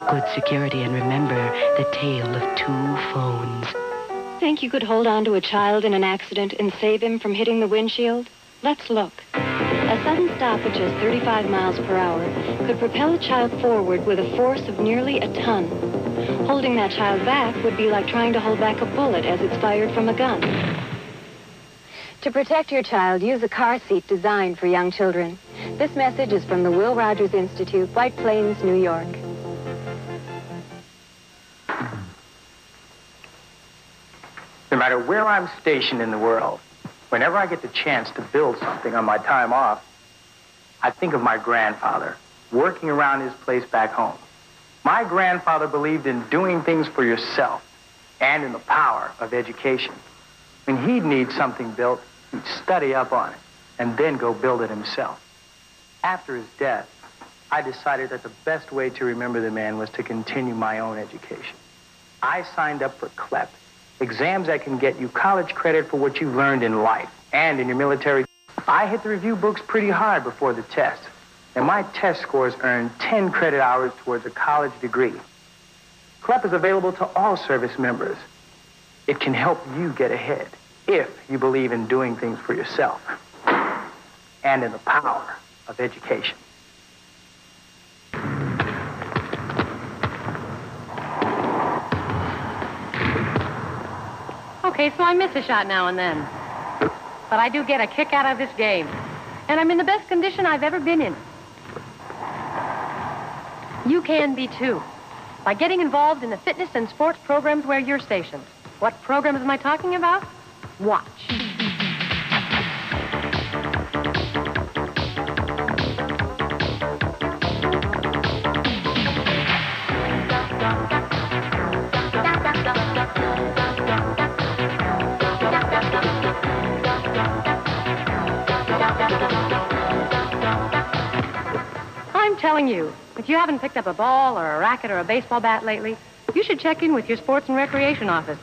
Good security, and remember the tale of 2 phones. Think you could hold on to a child in an accident and save him from hitting the windshield? Let's look. A sudden stoppage at 35 miles per hour could propel a child forward with a force of nearly a ton. Holding that child back would be like trying to hold back a bullet as it's fired from a gun. To protect your child, use a car seat designed for young children. This message is from the Will Rogers Institute, White Plains, New York. No matter where I'm stationed in the world, whenever I get the chance to build something on my time off, I think of my grandfather working around his place back home. My grandfather believed in doing things for yourself and in the power of education. When he'd need something built, he'd study up on it and then go build it himself. After his death, I decided that the best way to remember the man was to continue my own education. I signed up for CLEP, exams that can get you college credit for what you've learned in life and in your military. I hit the review books pretty hard before the test, and my test scores earned 10 credit hours towards a college degree. CLEP is available to all service members. It can help you get ahead if you believe in doing things for yourself and in the power of education. Okay, so I miss a shot now and then. But I do get a kick out of this game. And I'm in the best condition I've ever been in. You can be too, by getting involved in the fitness and sports programs where you're stationed. What programs am I talking about? Watch. I'm telling you, if you haven't picked up a ball or a racket or a baseball bat lately, you should check in with your sports and recreation office.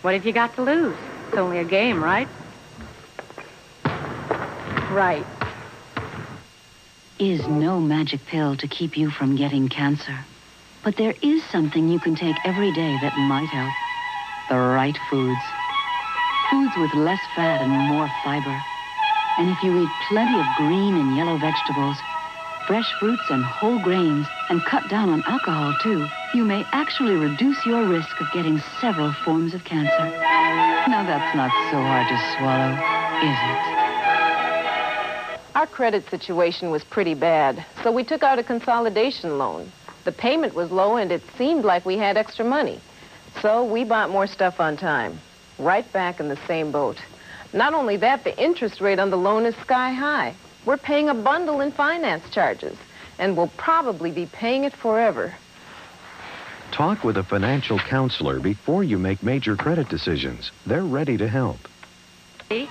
What have you got to lose? It's only a game, right? Right. Is no magic pill to keep you from getting cancer. But there is something you can take every day that might help. The right foods. Foods with less fat and more fiber. And if you eat plenty of green and yellow vegetables, fresh fruits and whole grains, and cut down on alcohol, too, you may actually reduce your risk of getting several forms of cancer. Now, that's not so hard to swallow, is it? Our credit situation was pretty bad, so we took out a consolidation loan. The payment was low, and it seemed like we had extra money. So we bought more stuff on time, right back in the same boat. Not only that, the interest rate on the loan is sky high. We're paying a bundle in finance charges, and we'll probably be paying it forever. Talk with a financial counselor before you make major credit decisions. They're ready to help. I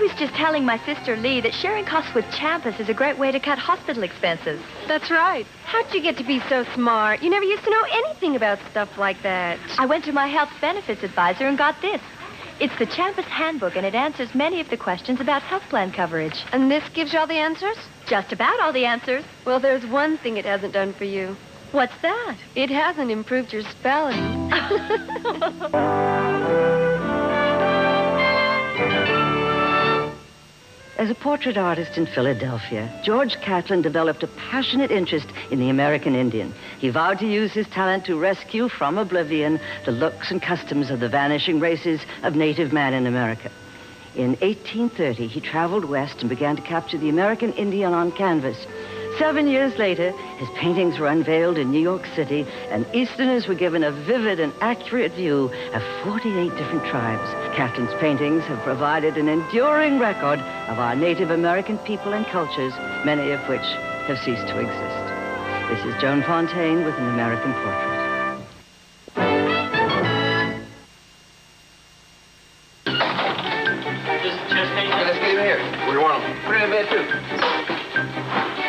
was just telling my sister Lee that sharing costs with Champus is a great way to cut hospital expenses. That's right. How'd you get to be so smart? You never used to know anything about stuff like that. I went to my health benefits advisor and got this. It's the Champus Handbook, and it answers many of the questions about health plan coverage. And this gives you all the answers? Just about all the answers. Well, there's one thing it hasn't done for you. What's that? It hasn't improved your spelling. As a portrait artist in Philadelphia, George Catlin developed a passionate interest in the American Indian. He vowed to use his talent to rescue from oblivion the looks and customs of the vanishing races of native man in America. In 1830, he traveled west and began to capture the American Indian on canvas. 7 years later, his paintings were unveiled in New York City, and Easterners were given a vivid and accurate view of 48 different tribes. Catlin's paintings have provided an enduring record of our Native American people and cultures, many of which have ceased to exist. This is Joan Fontaine with An American Portrait. Let's get him here. Where do you want him? Put it in bed, too.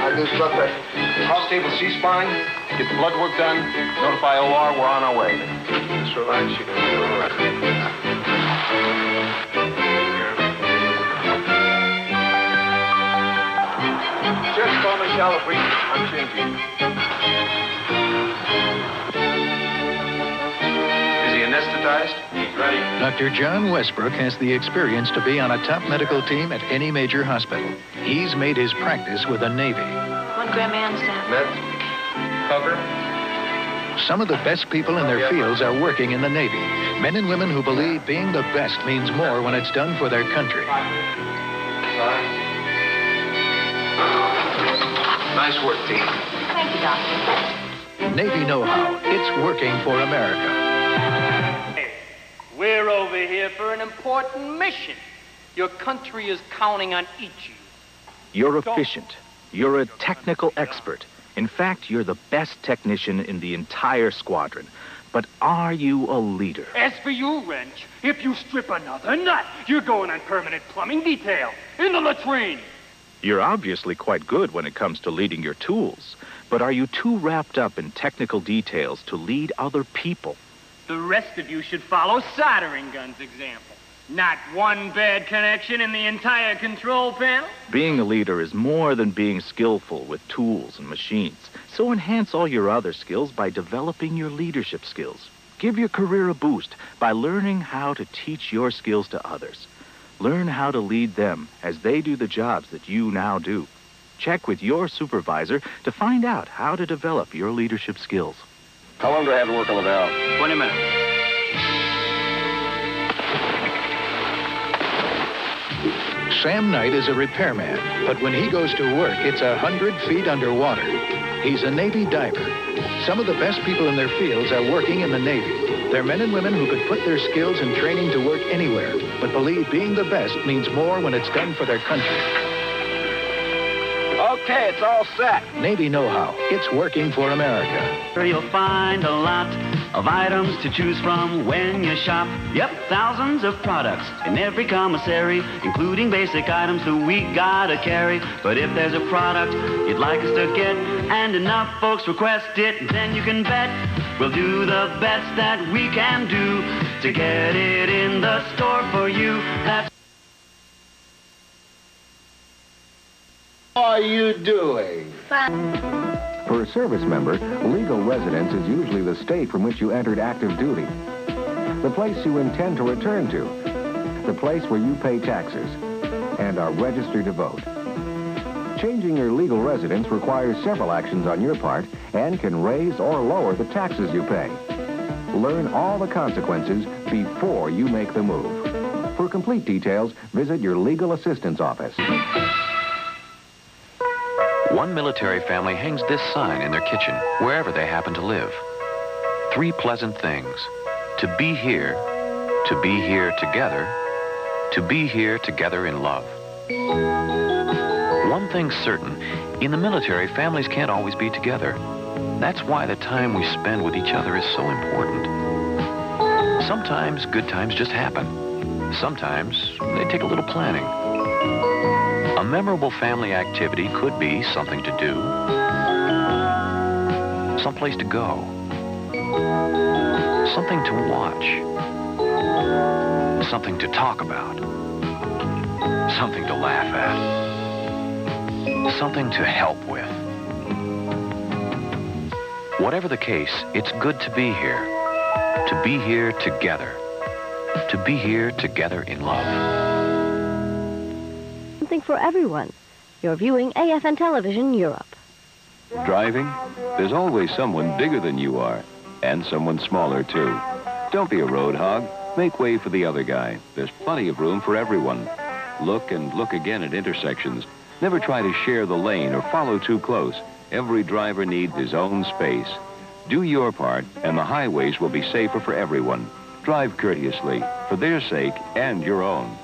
This blood pressure. Pulse stable C-spine. Get the blood work done. Notify OR. We're on our way. Just relax. You can do all right. Just call me shallow breathing. I'm changing. Dr. John Westbrook has the experience to be on a top medical team at any major hospital. He's made his practice with the Navy. 1 gram Amstan. Meds. Cover. Some of the best people in their fields are working in the Navy. Men and women who believe being the best means more when it's done for their country. Nice work, team. Thank you, Doctor. Navy know-how. It's working for America. Hey, we're over here for an important mission. Your country is counting on each of you. You're efficient. You're a technical expert. In fact, you're the best technician in the entire squadron. But are you a leader? As for you, Wrench, if you strip another nut, you're going on permanent plumbing detail in the latrine. You're obviously quite good when it comes to leading your tools. But are you too wrapped up in technical details to lead other people? The rest of you should follow Soldering Gun's example. Not one bad connection in the entire control panel. Being a leader is more than being skillful with tools and machines. So enhance all your other skills by developing your leadership skills. Give your career a boost by learning how to teach your skills to others. Learn how to lead them as they do the jobs that you now do. Check with your supervisor to find out how to develop your leadership skills. How long do I have to work on the valve? 20 minutes. Sam Knight is a repairman, but when he goes to work, it's 100 feet underwater. He's a Navy diver. Some of the best people in their fields are working in the Navy. They're men and women who could put their skills and training to work anywhere, but believe being the best means more when it's done for their country. Okay, it's all set. Navy know-how. It's working for America. You'll find a lot of items to choose from when you shop. Yep, thousands of products in every commissary, including basic items that we gotta carry. But if there's a product you'd like us to get, and enough folks request it, then you can bet we'll do the best that we can do to get it in the store for you. That's What are you doing? For a service member, legal residence is usually the state from which you entered active duty, the place you intend to return to, the place where you pay taxes, and are registered to vote. Changing your legal residence requires several actions on your part and can raise or lower the taxes you pay. Learn all the consequences before you make the move. For complete details, visit your legal assistance office. One military family hangs this sign in their kitchen, wherever they happen to live. 3 pleasant things. To be here together, to be here together in love. One thing's certain, in the military, families can't always be together. That's why the time we spend with each other is so important. Sometimes good times just happen. Sometimes they take a little planning. A memorable family activity could be something to do, someplace to go, something to watch, something to talk about, something to laugh at, something to help with. Whatever the case, it's good to be here together, to be here together in love. Something for everyone. You're viewing AFN Television Europe. Driving? There's always someone bigger than you are, and someone smaller, too. Don't be a road hog. Make way for the other guy. There's plenty of room for everyone. Look and look again at intersections. Never try to share the lane or follow too close. Every driver needs his own space. Do your part, and the highways will be safer for everyone. Drive courteously, for their sake and your own.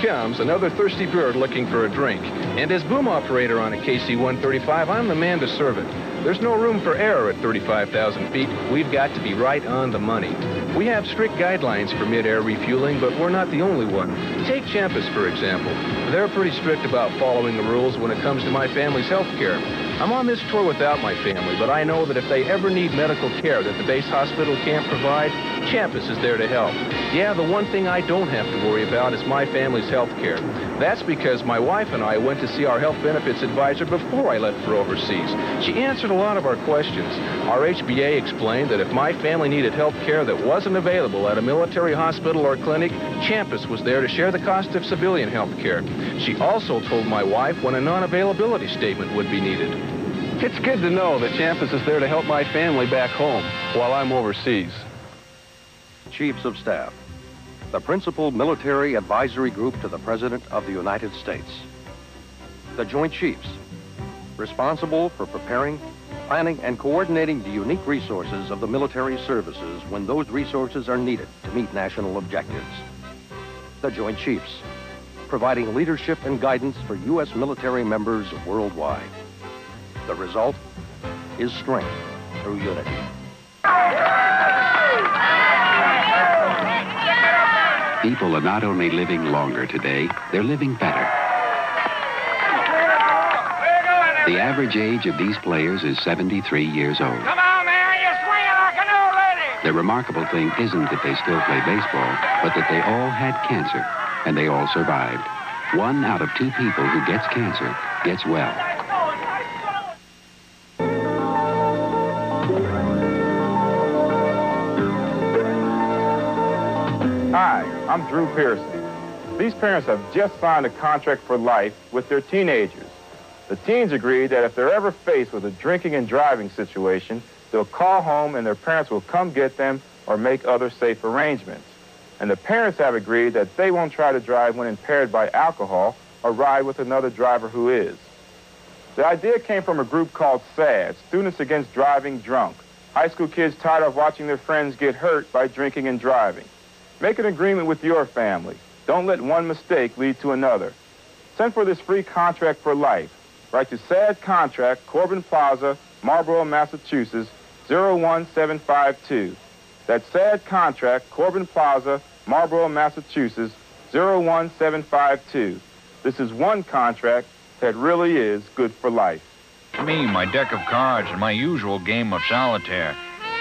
Comes another thirsty bird looking for a drink. And as boom operator on a KC-135, I'm the man to serve it. There's no room for error at 35,000 feet. We've got to be right on the money. We have strict guidelines for mid-air refueling, but we're not the only one. Take Champus, for example. They're pretty strict about following the rules when it comes to my family's health care. I'm on this tour without my family, but I know that if they ever need medical care that the base hospital can't provide, Champus is there to help. Yeah, the one thing I don't have to worry about is my family's health care. That's because my wife and I went to see our health benefits advisor before I left for overseas. She answered a lot of our questions. Our HBA explained that if my family needed health care that wasn't available at a military hospital or clinic, Champus was there to share the cost of civilian health care. She also told my wife when a non-availability statement would be needed. It's good to know that Champus is there to help my family back home while I'm overseas. Chiefs of Staff, the principal military advisory group to the President of the United States. The Joint Chiefs, responsible for preparing, planning, and coordinating the unique resources of the military services when those resources are needed to meet national objectives. The Joint Chiefs, providing leadership and guidance for U.S. military members worldwide. The result is strength through unity. People are not only living longer today, they're living better. The average age of these players is 73 years old. Come on, man, you're swinging like an old lady. The remarkable thing isn't that they still play baseball, but that they all had cancer, and they all survived. 1 out of 2 people who gets cancer gets well. Hi, I'm Drew Pearson. These parents have just signed a contract for life with their teenagers. The teens agreed that if they're ever faced with a drinking and driving situation, they'll call home and their parents will come get them or make other safe arrangements. And the parents have agreed that they won't try to drive when impaired by alcohol or ride with another driver who is. The idea came from a group called SAD, Students Against Driving Drunk. High school kids tired of watching their friends get hurt by drinking and driving. Make an agreement with your family. Don't let one mistake lead to another. Send for this free contract for life. Write to SAD Contract, Corbin Plaza, Marlborough, Massachusetts, 01752. That's SAD Contract, Corbin Plaza, Marlborough, Massachusetts, 01752. This is one contract that really is good for life. Me, my deck of cards, and my usual game of solitaire.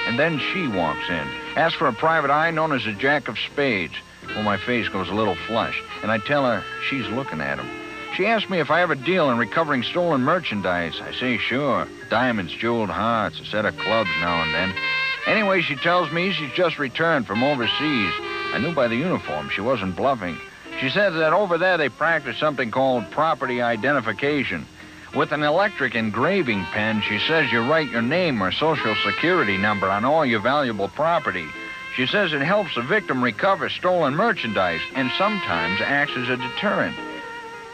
And then she walks in, asks for a private eye known as a jack of spades. Well, my face goes a little flush, and I tell her she's looking at him. She asks me if I have a deal in recovering stolen merchandise. I say sure. Diamonds, jeweled hearts, a set of clubs now and then. Anyway, she tells me she's just returned from overseas. I knew by the uniform she wasn't bluffing. She says that over there they practice something called property identification. With an electric engraving pen, she says you write your name or social security number on all your valuable property. She says it helps the victim recover stolen merchandise and sometimes acts as a deterrent.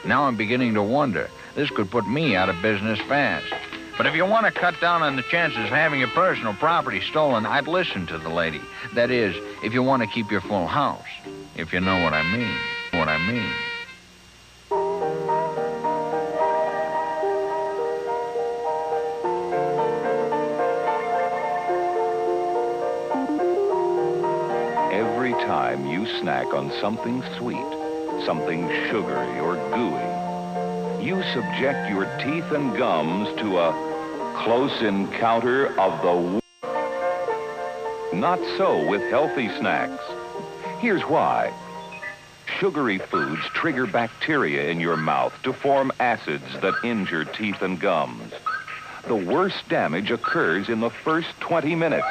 Now I'm beginning to wonder. This could put me out of business fast. But if you want to cut down on the chances of having your personal property stolen, I'd listen to the lady. That is, if you want to keep your full house. If you know what I mean. What I mean. Every time you snack on something sweet, something sugary or gooey, you subject your teeth and gums to a close encounter of the Not so with healthy snacks. Here's why. Sugary foods trigger bacteria in your mouth to form acids that injure teeth and gums. The worst damage occurs in the first 20 minutes.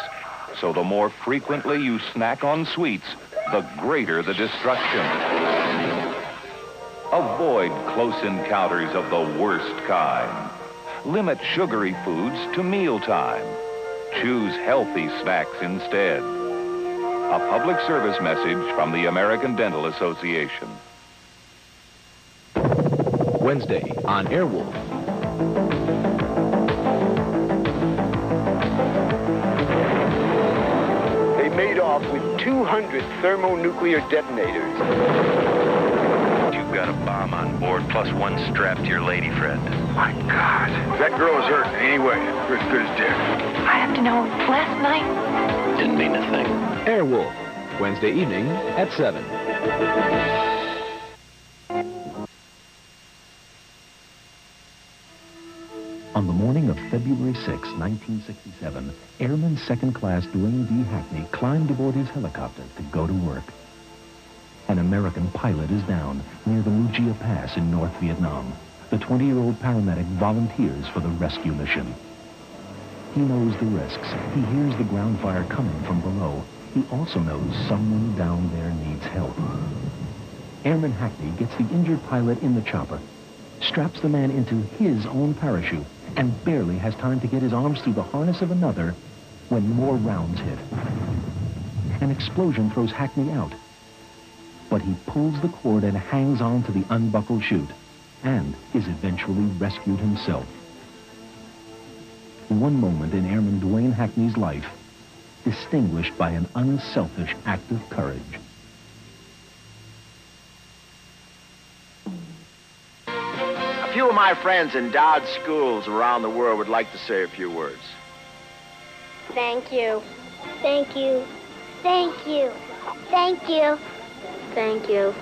So the more frequently you snack on sweets, the greater the destruction. Avoid close encounters of the worst kind. Limit sugary foods to mealtime. Choose healthy snacks instead. A public service message from the American Dental Association. Wednesday on Airwolf. They made off with 200 thermonuclear detonators. You've got a bomb on board, plus one strapped to your lady friend. My God. That girl is hurt anyway. You're as good as dead. I have to know, last night... Didn't mean a thing. Airwolf, Wednesday evening at 7. On the morning of February 6, 1967, Airman Second Class Dwayne D. Hackney climbed aboard his helicopter to go to work. An American pilot is down near the Mujia Pass in North Vietnam. The 20-year-old paramedic volunteers for the rescue mission. He knows the risks. He hears the ground fire coming from below. He also knows someone down there needs help. Airman Hackney gets the injured pilot in the chopper, straps the man into his own parachute, and barely has time to get his arms through the harness of another when more rounds hit. An explosion throws Hackney out, but he pulls the cord and hangs on to the unbuckled chute and is eventually rescued himself. One moment in Airman Dwayne Hackney's life, distinguished by an unselfish act of courage. A few of my friends in Dodge schools around the world would like to say a few words. Thank you. Thank you. Thank you. Thank you. Thank you.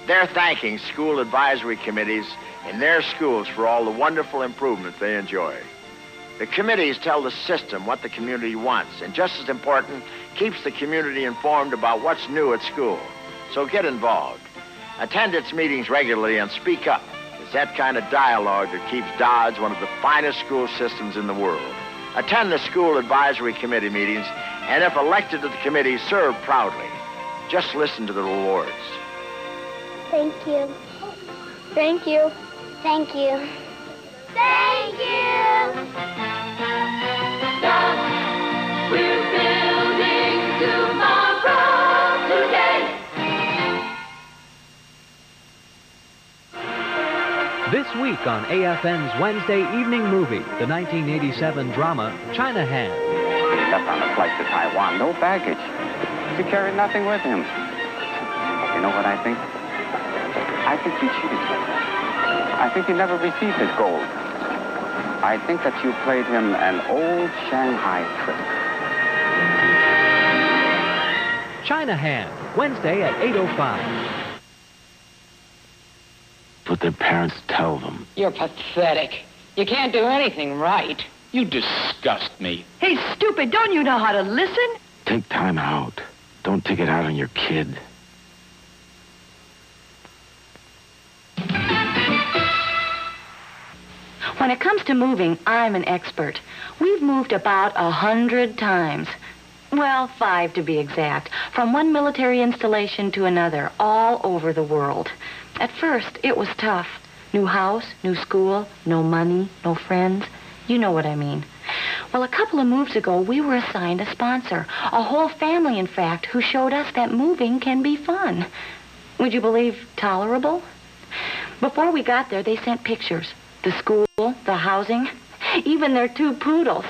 They're thanking school advisory committees in their schools for all the wonderful improvements they enjoy. The committees tell the system what the community wants, and just as important, keeps the community informed about what's new at school. So get involved. Attend its meetings regularly and speak up. It's that kind of dialogue that keeps Dodge one of the finest school systems in the world. Attend the school advisory committee meetings, and if elected to the committee, serve proudly. Just listen to the rewards. Thank you. Thank you. Thank you. Thank you. We're building tomorrow today. This week on AFN's Wednesday evening movie, the 1987 drama China Hand. He left on a flight to Taiwan, no baggage. He carried nothing with him. You know what I think? I think you cheated him. I think he never received his gold. I think that you played him an old Shanghai trick. China Hand, Wednesday at 8:05. What their parents tell them. You're pathetic. You can't do anything right. You disgust me. Hey, stupid, don't you know how to listen? Take time out. Don't take it out on your kid. When it comes to moving, I'm an expert. We've moved about 100 times. Well, 5 to be exact. From one military installation to another, all over the world. At first, it was tough. New house, new school, no money, no friends. You know what I mean. Well, a couple of moves ago, we were assigned a sponsor. A whole family, in fact, who showed us that moving can be fun. Would you believe tolerable? Before we got there, they sent pictures. The school, the housing, even their 2 poodles,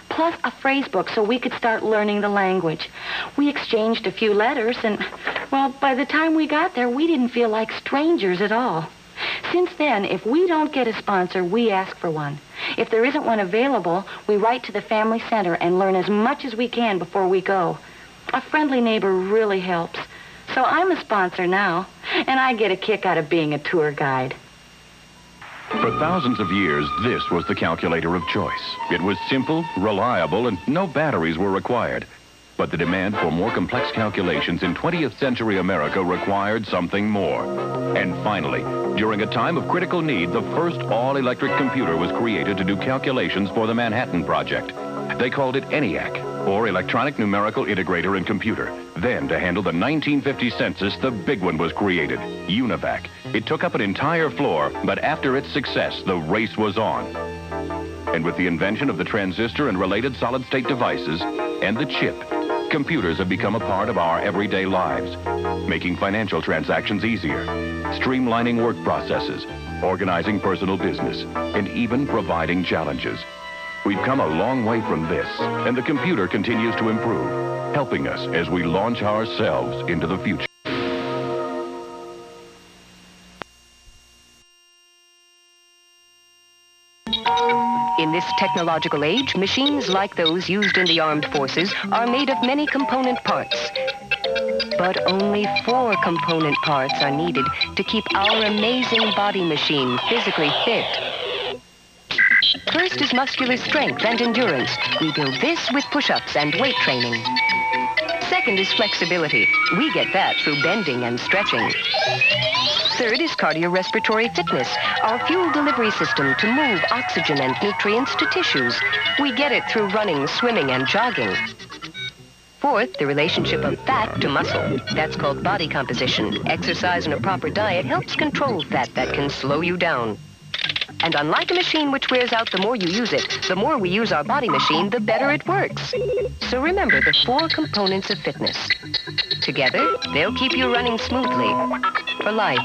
plus a phrase book so we could start learning the language. We exchanged a few letters, and, well, by the time we got there, we didn't feel like strangers at all. Since then, if we don't get a sponsor, we ask for one. If there isn't one available, we write to the family center and learn as much as we can before we go. A friendly neighbor really helps. So I'm a sponsor now, and I get a kick out of being a tour guide. For thousands of years, this was the calculator of choice. It was simple, reliable, and no batteries were required. But the demand for more complex calculations in 20th century America required something more. And finally, during a time of critical need, the first all-electric computer was created to do calculations for the Manhattan Project. They called it ENIAC, or Electronic Numerical Integrator and Computer. Then, to handle the 1950 census, the big one was created, UNIVAC. It took up an entire floor, but after its success, the race was on. And with the invention of the transistor and related solid-state devices, and the chip, computers have become a part of our everyday lives, making financial transactions easier, streamlining work processes, organizing personal business, and even providing challenges. We've come a long way from this, and the computer continues to improve, helping us as we launch ourselves into the future. In this technological age, machines like those used in the armed forces are made of many component parts. But only 4 component parts are needed to keep our amazing body machine physically fit. First is muscular strength and endurance. We build this with push-ups and weight training. Second is flexibility. We get that through bending and stretching. Third is cardiorespiratory fitness, our fuel delivery system to move oxygen and nutrients to tissues. We get it through running, swimming, and jogging. Fourth, the relationship of fat to muscle. That's called body composition. Exercise and a proper diet helps control fat that can slow you down. And unlike a machine which wears out the more you use it, the more we use our body machine, the better it works. So remember the 4 components of fitness. Together, they'll keep you running smoothly for life.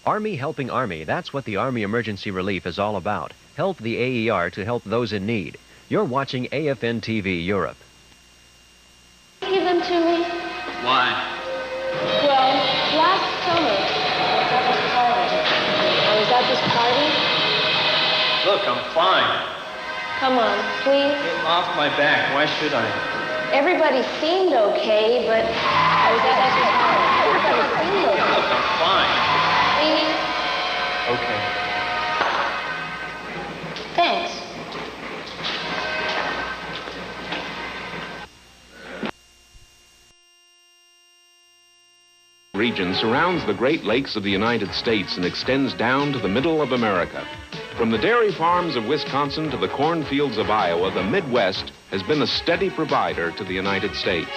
Army helping Army, that's what the Army Emergency Relief is all about. Help the AER to help those in need. You're watching AFN TV Europe. Give them to me. Why? Well, last summer, I was at this party. Look, I'm fine. Come on, please. Get off my back. Why should I? Everybody seemed okay, but I was at this party. Everybody seemed okay. Look, I'm fine. Please. Okay. Thanks. Region surrounds the Great Lakes of the United States and extends down to the middle of America. From the dairy farms of Wisconsin to the cornfields of Iowa, the Midwest has been a steady provider to the United States.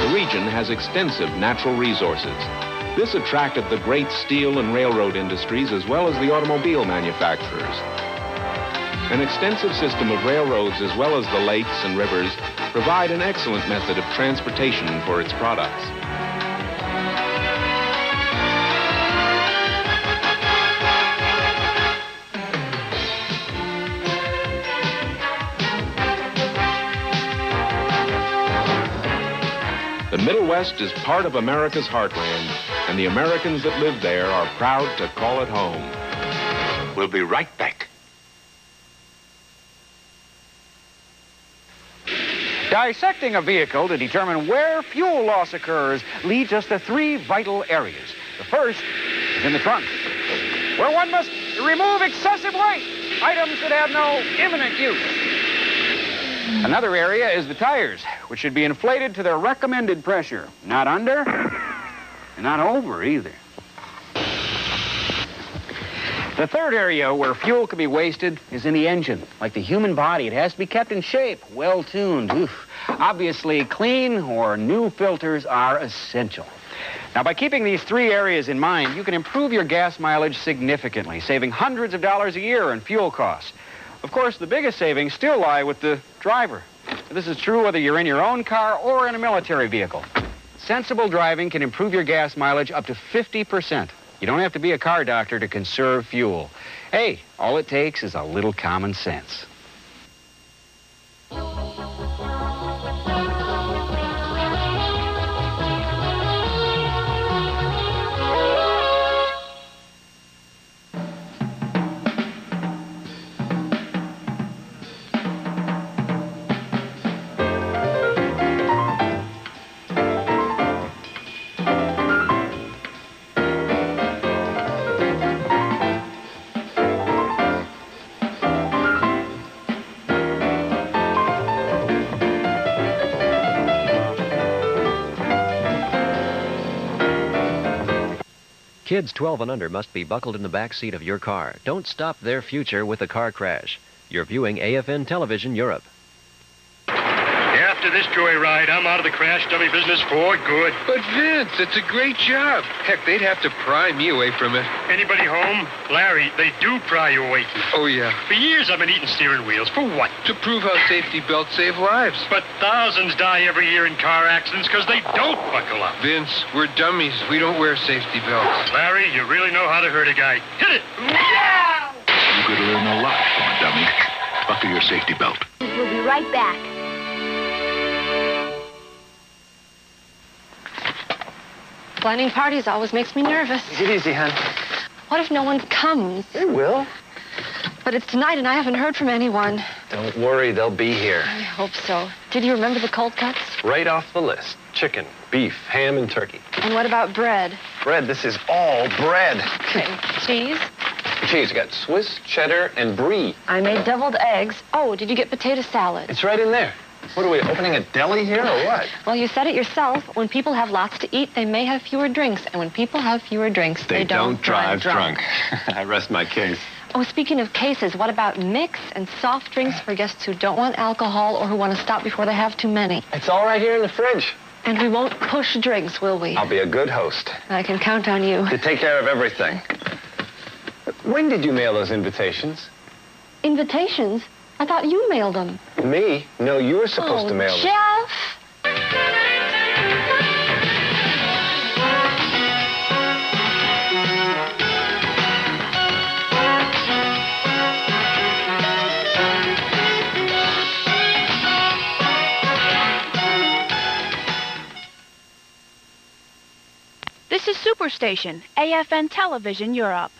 The region has extensive natural resources. This attracted the great steel and railroad industries as well as the automobile manufacturers. An extensive system of railroads as well as the lakes and rivers provide an excellent method of transportation for its products. The Middle West is part of America's heartland, and the Americans that live there are proud to call it home. We'll be right back. Dissecting a vehicle to determine where fuel loss occurs leads us to 3 vital areas. The first is in the trunk, where one must remove excessive weight, items that have no imminent use. Another area is the tires, which should be inflated to their recommended pressure. Not under, and not over either. The third area where fuel can be wasted is in the engine. Like the human body, it has to be kept in shape, well-tuned. Oof. Obviously, clean or new filters are essential. Now, by keeping these 3 areas in mind, you can improve your gas mileage significantly, saving hundreds of dollars a year in fuel costs. Of course, the biggest savings still lie with the driver. This is true whether you're in your own car or in a military vehicle. Sensible driving can improve your gas mileage up to 50%. You don't have to be a car doctor to conserve fuel. Hey, all it takes is a little common sense. Kids 12 and under must be buckled in the back seat of your car. Don't stop their future with a car crash. You're viewing AFN Television Europe. Yeah, After this joyride, I'm out of the crash dummy business for good. But Vince, it's a great job. Heck, they'd have to pry me away from it. Anybody home? Larry, they do pry you away. Oh, yeah. For years, I've been eating steering wheels. For what? To prove how safety belts save lives. But thousands die every year in car accidents because they don't buckle up. Vince, we're dummies. We don't wear safety belts. Larry, you really know how to hurt a guy. Hit it! You could learn a lot from a dummy. Buckle your safety belt. We'll be right back. Planning parties always makes me nervous. Take it easy, hon. What if no one comes? They will. But it's tonight and I haven't heard from anyone. Don't worry, they'll be here. I hope so. Did you remember the cold cuts? Right off the list. Chicken, beef, ham, and turkey. And what about bread? Bread, this is all bread. Okay. Cheese? Cheese, you got Swiss, cheddar, and brie. I made deviled eggs. Oh, did you get potato salad? It's right in there. What are we, opening a deli here or what? Well, you said it yourself. When people have lots to eat, they may have fewer drinks. And when people have fewer drinks, they don't drive drunk. I rest my case. Oh, speaking of cases, what about mix and soft drinks for guests who don't want alcohol or who want to stop before they have too many? It's all right here in the fridge. And we won't push drinks, will we? I'll be a good host. I can count on you. To take care of everything. When did you mail those invitations? Invitations? I thought you mailed them. Me? No, you were supposed to mail them. Jeff! This is Superstation, AFN Television Europe.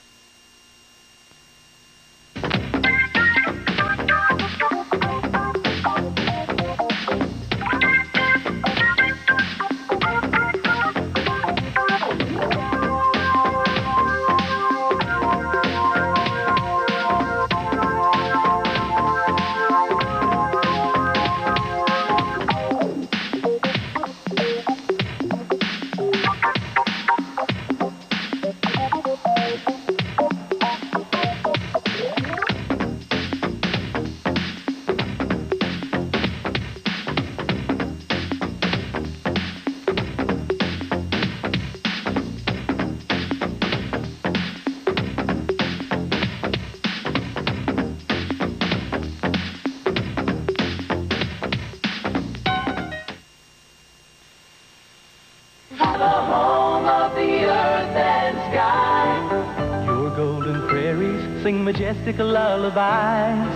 Majestic lullabies,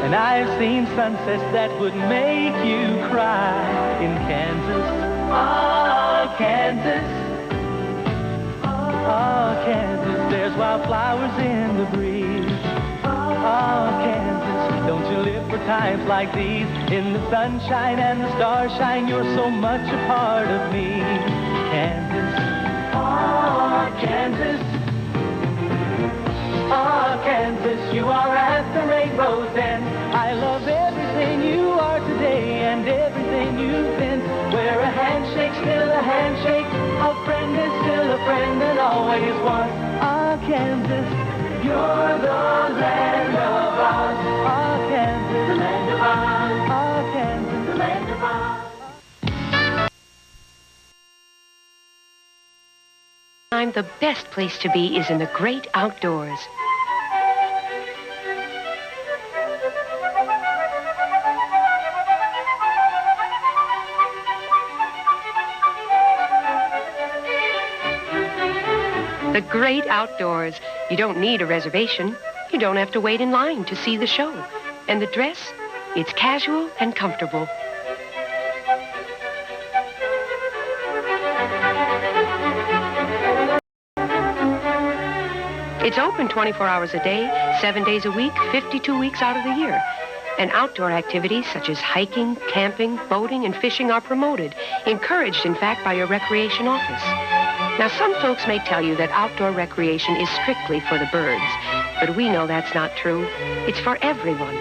and I've seen sunsets that would make you cry in Kansas, ah, Kansas, ah, Kansas, there's wildflowers in the breeze, ah, Kansas, don't you live for times like these, in the sunshine and the starshine, you're so much a part of me, Kansas, ah, Kansas, ah, Kansas, you are at the rainbow's end. I love everything you are today and everything you've been. Where a handshake's still a handshake, a friend is still a friend and always was. Ah, Kansas, you're the land of Oz. Ah, Kansas, the land of Oz. Ah, Kansas, the land of Oz. The best place to be is in the great outdoors. The great outdoors. You don't need a reservation. You don't have to wait in line to see the show. And the dress? It's casual and comfortable. It's open 24 hours a day, 7 days a week, 52 weeks out of the year. And outdoor activities such as hiking, camping, boating, and fishing are promoted, encouraged, in fact, by your recreation office. Now, some folks may tell you that outdoor recreation is strictly for the birds, but we know that's not true. It's for everyone.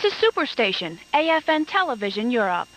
is Superstation, AFN Television Europe.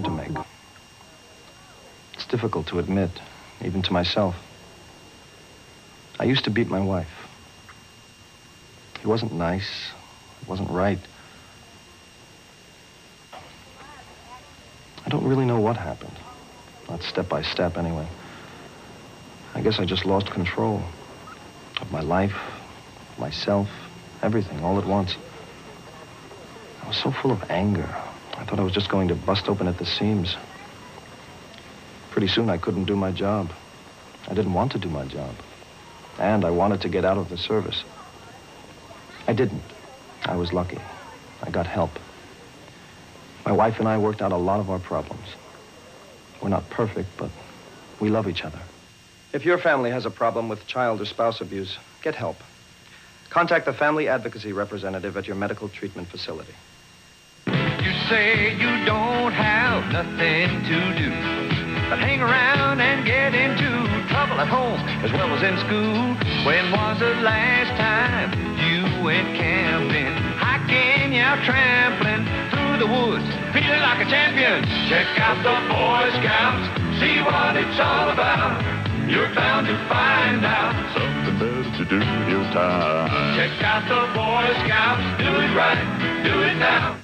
To make. It's difficult to admit, even to myself. I used to beat my wife. He wasn't nice. It wasn't right. I don't really know what happened. Not step by step, anyway. I guess I just lost control of my life, myself, everything, all at once. I was so full of anger. I thought I was just going to bust open at the seams. Pretty soon I couldn't do my job. I didn't want to do my job. And I wanted to get out of the service. I didn't. I was lucky. I got help. My wife and I worked out a lot of our problems. We're not perfect, but we love each other. If your family has a problem with child or spouse abuse, get help. Contact the family advocacy representative at your medical treatment facility. You say you don't have nothing to do but hang around and get into trouble at home as well as in school. When was the last time you went camping, hiking, out trampling through the woods, feeling like a champion? Check out the Boy Scouts, see what it's all about. You're bound to find out something better to do with your time. Check out the Boy Scouts, do it right, do it now.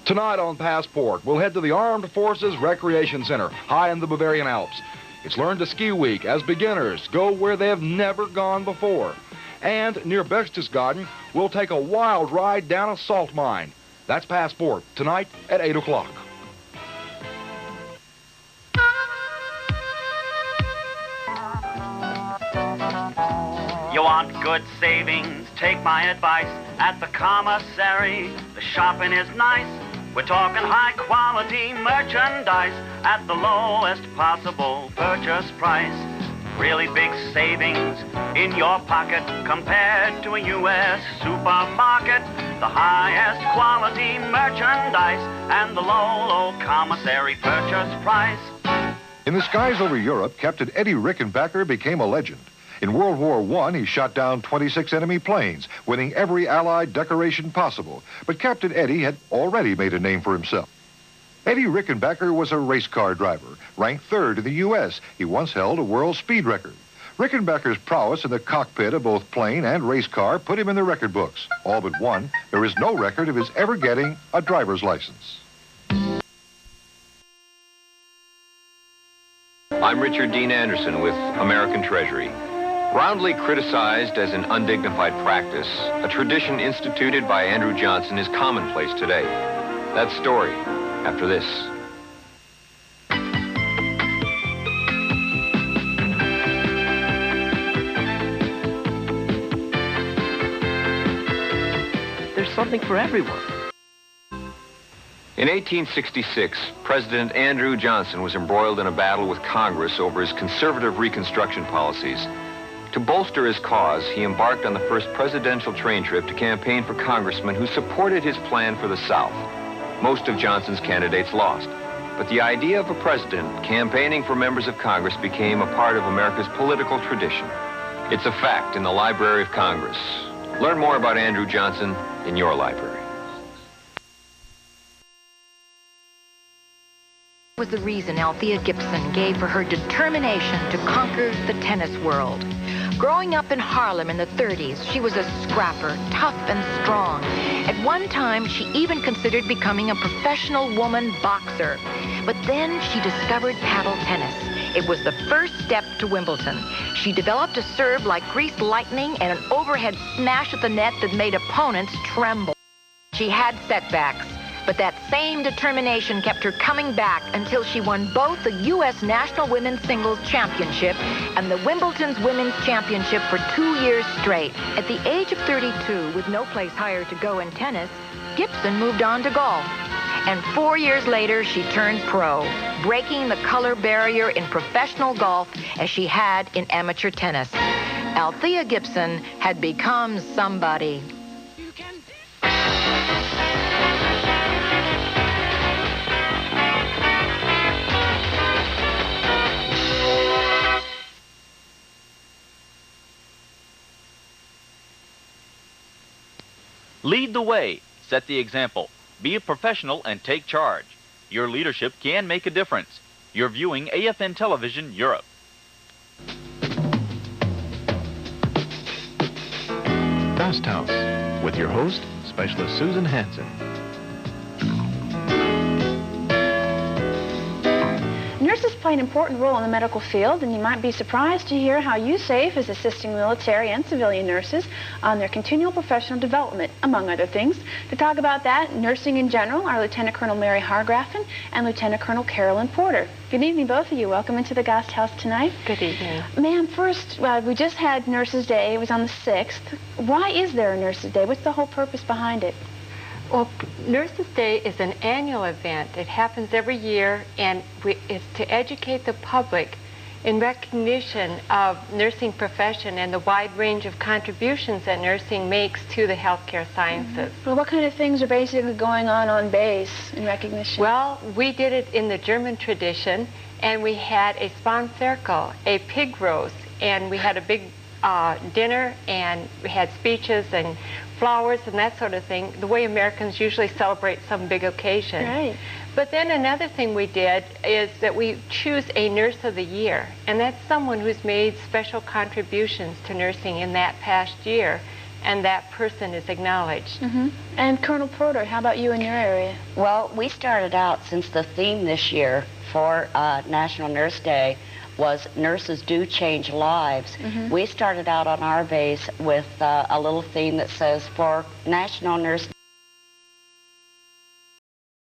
Tonight on Passport, we'll head to the Armed Forces Recreation Center, high in the Bavarian Alps. It's Learn to Ski Week as beginners go where they have never gone before. And near Berchtesgaden, we'll take a wild ride down a salt mine. That's Passport, tonight at 8 o'clock. You want good savings? Take my advice at the commissary. The shopping is nice. We're talking high-quality merchandise at the lowest possible purchase price. Really big savings in your pocket compared to a U.S. supermarket. The highest quality merchandise and the low commissary purchase price. In the skies over Europe, Captain Eddie Rickenbacker became a legend. In World War I, he shot down 26 enemy planes, winning every Allied decoration possible. But Captain Eddie had already made a name for himself. Eddie Rickenbacker was a race car driver, ranked third in the U.S. He once held a world speed record. Rickenbacker's prowess in the cockpit of both plane and race car put him in the record books. All but one, there is no record of his ever getting a driver's license. I'm Richard Dean Anderson with American Treasury. Roundly criticized as an undignified practice, a tradition instituted by Andrew Johnson is commonplace today. That story, after this. There's something for everyone. In 1866, President Andrew Johnson was embroiled in a battle with Congress over his conservative Reconstruction policies. To bolster his cause, he embarked on the first presidential train trip to campaign for congressmen who supported his plan for the South. Most of Johnson's candidates lost, but the idea of a president campaigning for members of Congress became a part of America's political tradition. It's a fact in the Library of Congress. Learn more about Andrew Johnson in your library. Was the reason Althea Gibson gave for her determination to conquer the tennis world. Growing up in Harlem in the 30s, she was a scrapper, tough and strong. At one time, she even considered becoming a professional woman boxer. But then she discovered paddle tennis. It was the first step to Wimbledon. She developed a serve like greased lightning and an overhead smash at the net that made opponents tremble. She had setbacks, but that same determination kept her coming back until she won both the U.S. National Women's Singles Championship and the Wimbledon's Women's Championship for 2 years straight. At the age of 32, with no place higher to go in tennis, Gibson moved on to golf. And 4 years later, she turned pro, breaking the color barrier in professional golf as she had in amateur tennis. Althea Gibson had become somebody. Lead the way. Set the example. Be a professional and take charge. Your leadership can make a difference. You're viewing AFN Television Europe. Fast House with your host, Specialist Susan Hansen. Nurses play an important role in the medical field, and you might be surprised to hear how USAFE is assisting military and civilian nurses on their continual professional development, among other things. To talk about that, nursing in general, are Lieutenant Colonel Mary Hargraffen and Lieutenant Colonel Carolyn Porter. Good evening, both of you. Welcome into the Gast House tonight. Good evening. Ma'am, first, we just had Nurses Day. It was on the 6th. Why is there a Nurses Day? What's the whole purpose behind it? Well, Nurses Day is an annual event. It happens every year, and it's to educate the public in recognition of nursing profession and the wide range of contributions that nursing makes to the healthcare sciences. Well, what kind of things are basically going on base in recognition? Well, we did it in the German tradition, and we had a Spanferkel, a pig roast, and we had a big dinner, and we had speeches and flowers and that sort of thing, the way Americans usually celebrate some big occasion. Right. But then another thing we did is that we choose a nurse of the year, and that's someone who's made special contributions to nursing in that past year, and that person is acknowledged. Mm-hmm. And Colonel Porter, how about you in your area? Well, we started out, since the theme this year for National Nurse Day was Nurses Do Change Lives. Mm-hmm. We started out on our base with a little theme that says, for National Nurse